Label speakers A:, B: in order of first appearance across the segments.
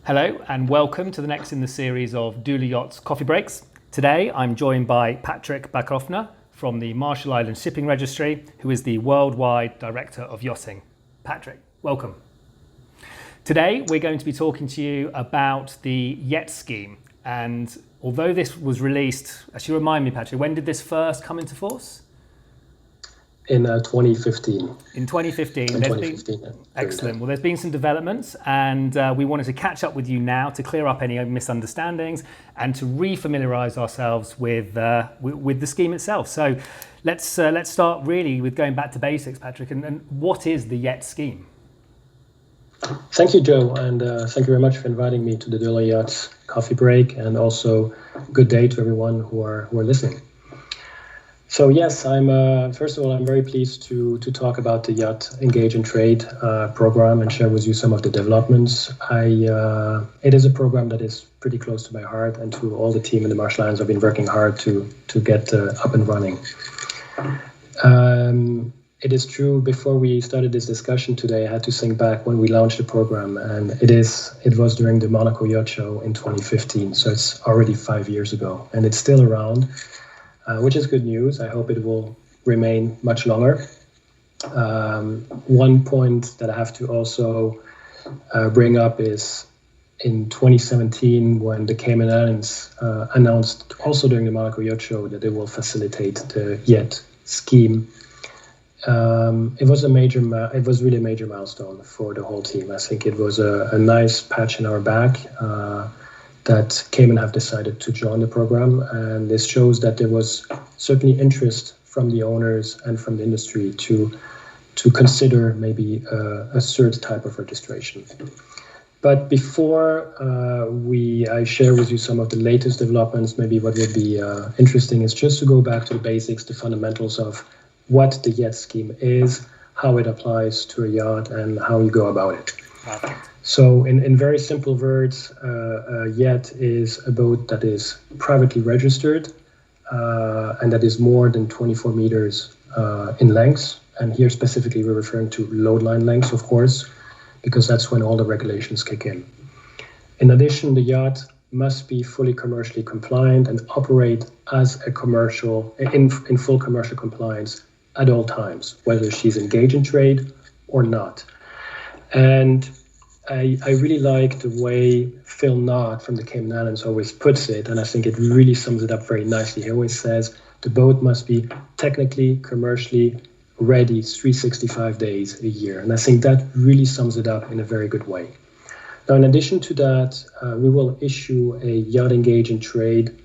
A: Hello and welcome to the next in the series of Döhle Yachts Coffee Breaks. Today I'm joined by Patrick Bachofner from the Marshall Islands Shipping Registry, who is the Worldwide Director of Yachting. Patrick, welcome. Today we're going to be talking to you about the Yacht scheme, and although this was released, actually remind me Patrick, when did this first come into force?
B: In 2015.
A: In 2015. Excellent. Well, there's been some developments, and we wanted to catch up with you now to clear up any misunderstandings and to re-familiarise ourselves with the scheme itself. So let's start really with going back to basics, Patrick. And what is the Yacht scheme?
B: Thank you, Joe, and thank you very much for inviting me to the Döhle Yachts Coffee Break, and also good day to everyone who are listening. So yes, I'm first of all, I'm very pleased to talk about the Yacht Engage and Trade program and share with you some of the developments. It is a program that is pretty close to my heart, and to all the team in the Marshall Islands have been working hard to get up and running. It is true, before we started this discussion today, I had to think back when we launched the program, and it was during the Monaco Yacht Show in 2015, so it's already 5 years ago, and it's still around. Which is good news. I hope it will remain much longer. One point that I have to also bring up is in 2017, when the Cayman Islands announced also during the Monaco Yacht Show that they will facilitate the Yacht scheme. It was really a major milestone for the whole team. I think it was a nice patch in our back. That Cayman have decided to join the program, and this shows that there was certainly interest from the owners and from the industry to consider maybe a third type of registration. But before I share with you some of the latest developments, maybe what would be interesting is just to go back to the basics, the fundamentals of what the Yacht scheme is, how it applies to a yacht, and how you go about it.
A: Perfect.
B: So in very simple words, a yacht is a boat that is privately registered and that is more than 24 meters in length. And here specifically we're referring to load line lengths, of course, because that's when all the regulations kick in. In addition, the yacht must be fully commercially compliant and operate as a commercial, in full commercial compliance at all times, whether she's engaged in trade or not. And I really like the way Phil Knott from the Cayman Islands always puts it, and I think it really sums it up very nicely. He always says the boat must be technically, commercially ready 365 days a year. And I think that really sums it up in a very good way. Now, in addition to that, we will issue a Yacht Engage and Trade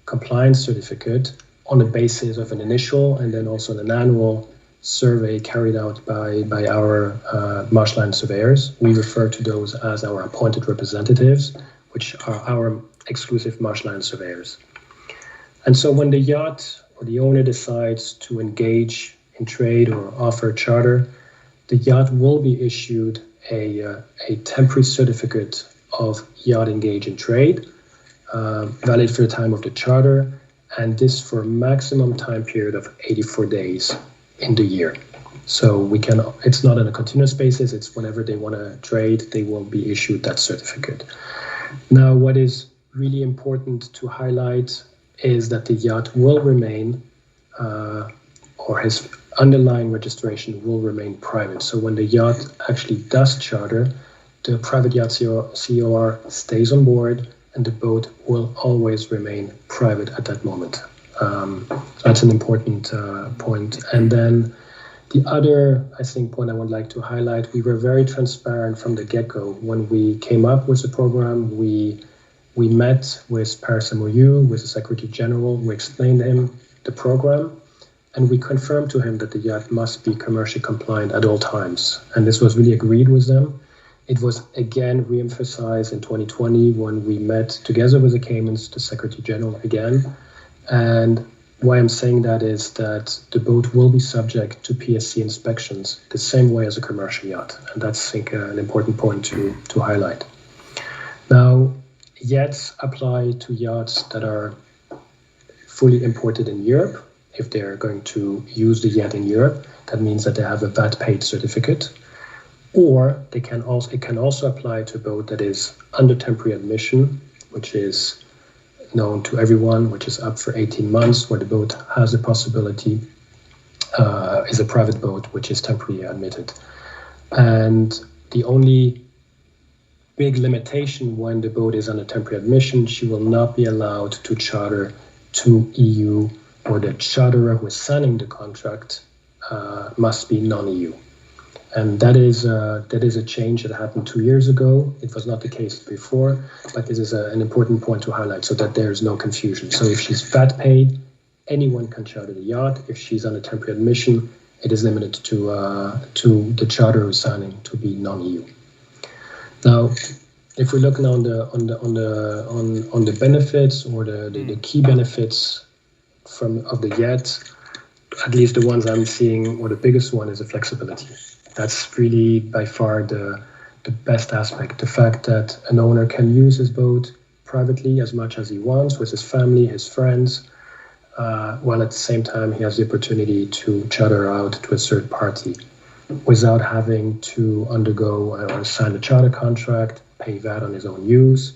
B: compliance certificate on the basis of an initial and then also an annual survey carried out by our Marshall Islands surveyors. We refer to those as our appointed representatives, which are our exclusive Marshall Islands surveyors. And so when the yacht or the owner decides to engage in trade or offer a charter, the yacht will be issued a temporary certificate of Yacht Engage in Trade, valid for the time of the charter, and this for a maximum time period of 84 days in the year. So it's not on a continuous basis, it's whenever they want to trade, they will be issued that certificate. Now, what is really important to highlight is that the yacht will remain, or his underlying registration will remain private. So when the yacht actually does charter, the private yacht COR stays on board and the boat will always remain private at that moment. That's an important point. And then the other, I think, point I would like to highlight, we were very transparent from the get-go. When we came up with the program, we met with Paris MOU, with the Secretary General. We explained to him the program, and we confirmed to him that the yacht must be commercially compliant at all times. And this was really agreed with them. It was again re-emphasized in 2020 when we met together with the Caymans, the Secretary General again. And why I'm saying that is that the boat will be subject to PSC inspections the same way as a commercial yacht. And that's, I think, an important point to highlight. Now, yachts apply to yachts that are fully imported in Europe. If they're going to use the yacht in Europe, that means that they have a VAT paid certificate. or it can also apply to a boat that is under temporary admission, which is known to everyone, which is up for 18 months, where the boat has the possibility, is a private boat which is temporarily admitted. And the only big limitation when the boat is under temporary admission, she will not be allowed to charter to EU, or the charterer who is signing the contract must be non-EU. And that is a change that happened 2 years ago. It was not the case before, but this is an important point to highlight so that there's no confusion. So if she's VAT paid, anyone can charter the yacht. If she's on a temporary admission, it is limited to the charterer who's signing to be non-EU. Now, if we look now on the benefits, or the key benefits of the Yacht, at least the ones I'm seeing, or the biggest one, is the flexibility. That's really by far the best aspect. The fact that an owner can use his boat privately as much as he wants with his family, his friends, while at the same time he has the opportunity to charter out to a third party without having to undergo or sign a charter contract, pay VAT on his own use.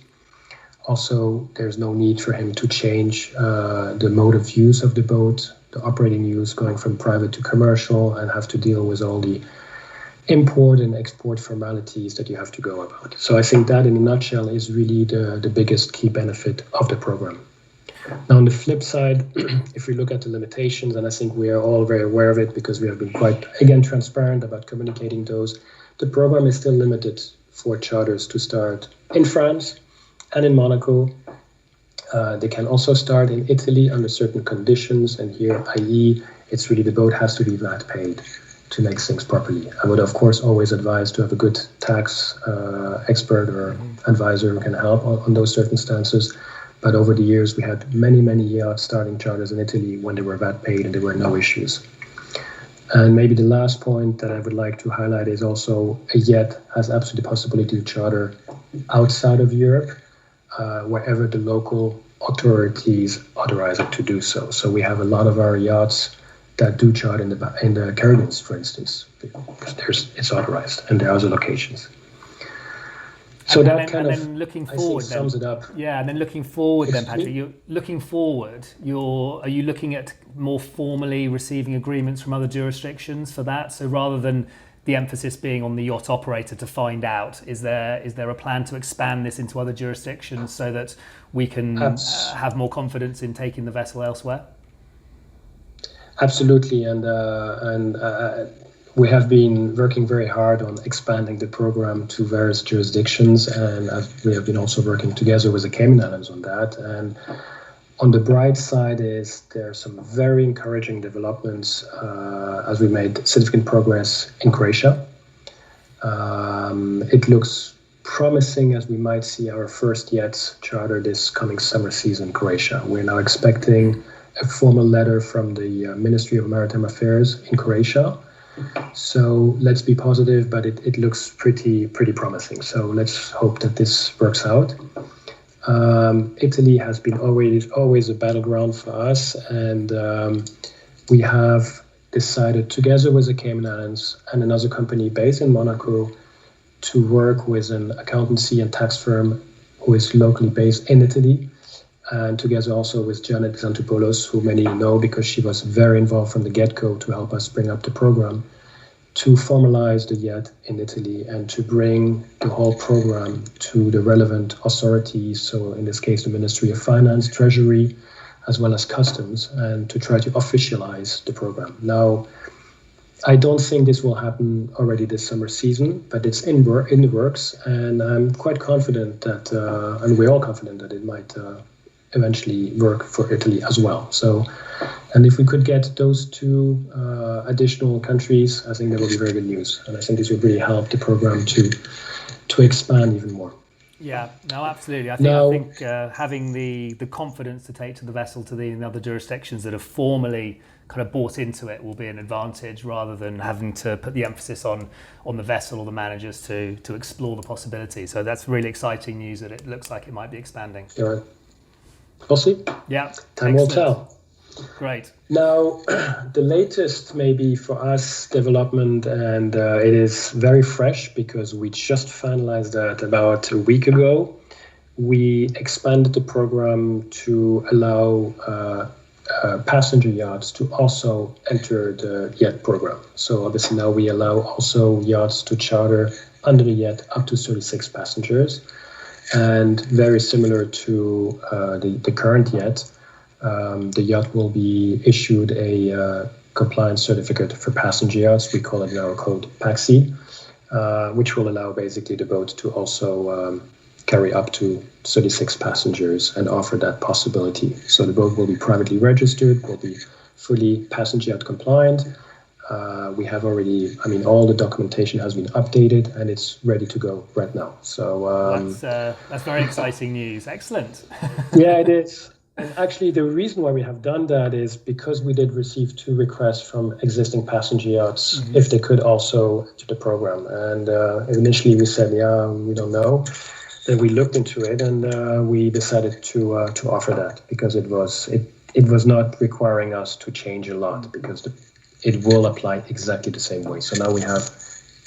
B: Also, there's no need for him to change the mode of use of the boat, the operating use, going from private to commercial, and have to deal with all the import and export formalities that you have to go about. So I think that, in a nutshell, is really the biggest key benefit of the program. Now, on the flip side, if we look at the limitations, and I think we are all very aware of it because we have been quite, again, transparent about communicating those, the program is still limited for charters to start in France and in Monaco. They can also start in Italy under certain conditions, and here, i.e., it's really the boat has to be VAT paid to make things properly. I would, of course, always advise to have a good tax expert or advisor who can help on those circumstances. But over the years, we had many, many yachts starting charters in Italy when they were VAT paid and there were no issues. And maybe the last point that I would like to highlight is also a yacht has absolutely the possibility to charter outside of Europe, wherever the local authorities authorize it to do so. So we have a lot of our yachts that do charter in the Caribbean, for instance, because it's authorized, and there are other locations. So
A: and
B: that
A: then,
B: kind
A: and
B: of
A: then looking forward,
B: sums it up.
A: Yeah, and then looking forward, then
B: Excuse
A: Patrick,
B: me?
A: are you looking at more formally receiving agreements from other jurisdictions for that? So rather than the emphasis being on the yacht operator to find out, is there a plan to expand this into other jurisdictions so that we can have more confidence in taking the vessel elsewhere?
B: Absolutely, and we have been working very hard on expanding the program to various jurisdictions, and we have been also working together with the Cayman Islands on that. And on the bright side is there are some very encouraging developments as we made significant progress in Croatia. It looks promising as we might see our first yachts charter this coming summer season in Croatia. We're now expecting a formal letter from the Ministry of Maritime Affairs in Croatia. So let's be positive, but it looks pretty promising. So let's hope that this works out. Italy has been always a battleground for us, and we have decided, together with the Cayman Islands and another company based in Monaco, to work with an accountancy and tax firm who is locally based in Italy, and together also with Janet Xantopoulos, who many know because she was very involved from the get-go to help us bring up the program, to formalize the Yacht in Italy and to bring the whole program to the relevant authorities, so in this case the Ministry of Finance, Treasury, as well as Customs, and to try to officialize the program. Now, I don't think this will happen already this summer season, but it's in the works, and I'm quite confident that, and we're all confident that it might eventually work for Italy as well. So, and if we could get those two additional countries, I think that will be very good news, and I think this would really help the program to expand even more.
A: Yeah, no, absolutely. I think having the confidence to take to the vessel to the other jurisdictions that have formally kind of bought into it will be an advantage, rather than having to put the emphasis on the vessel or the managers to explore the possibilities. So that's really exciting news that it looks like it might be expanding.
B: All right. We'll see.
A: Yeah.
B: Time will tell.
A: Great.
B: Now, the latest maybe for us development, and it is very fresh because we just finalized that about a week ago. We expanded the program to allow passenger yachts to also enter the Yacht program. So obviously now we allow also yachts to charter under the Yacht up to 36 passengers. And very similar to the current Yacht, the yacht will be issued a compliance certificate for passenger yachts. We call it now called PAXI, which will allow basically the boat to also carry up to 36 passengers and offer that possibility. So the boat will be privately registered, will be fully passenger yacht compliant. We have already, all the documentation has been updated and it's ready to go right now. So
A: that's very exciting news. Excellent.
B: Yeah, it is. And actually, the reason why we have done that is because we did receive 2 requests from existing passenger yachts if they could also enter the program. And initially we said, yeah, we don't know. Then we looked into it and we decided to offer that because it was not requiring us to change a lot because it will apply exactly the same way. So now we have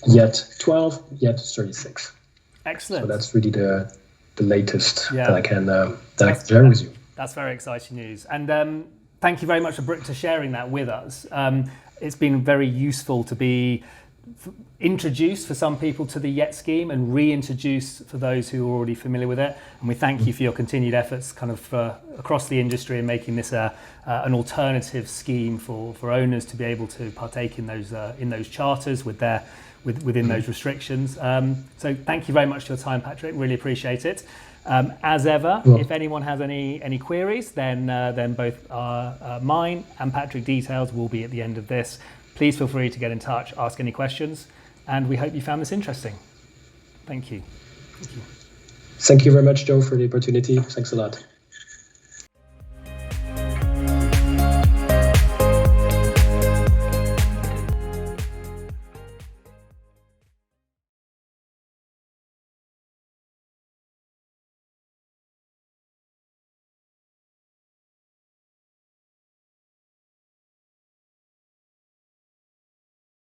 B: Yacht 12, Yacht 36.
A: Excellent.
B: So that's really the latest that I can share with you.
A: That's very exciting news. And thank you very much for sharing that with us. It's been very useful to be introduced for some people to the Yacht scheme and reintroduced for those who are already familiar with it. And we thank you for your continued efforts kind of across the industry and making this an alternative scheme for owners to be able to partake in those charters within those restrictions. So thank you very much for your time, Patrick. Really appreciate it. As ever, if anyone has any queries, then both mine and Patrick details will be at the end of this. Please feel free to get in touch, ask any questions, and we hope you found this interesting. Thank you.
B: Thank you very much, Joe, for the opportunity. Thanks a lot.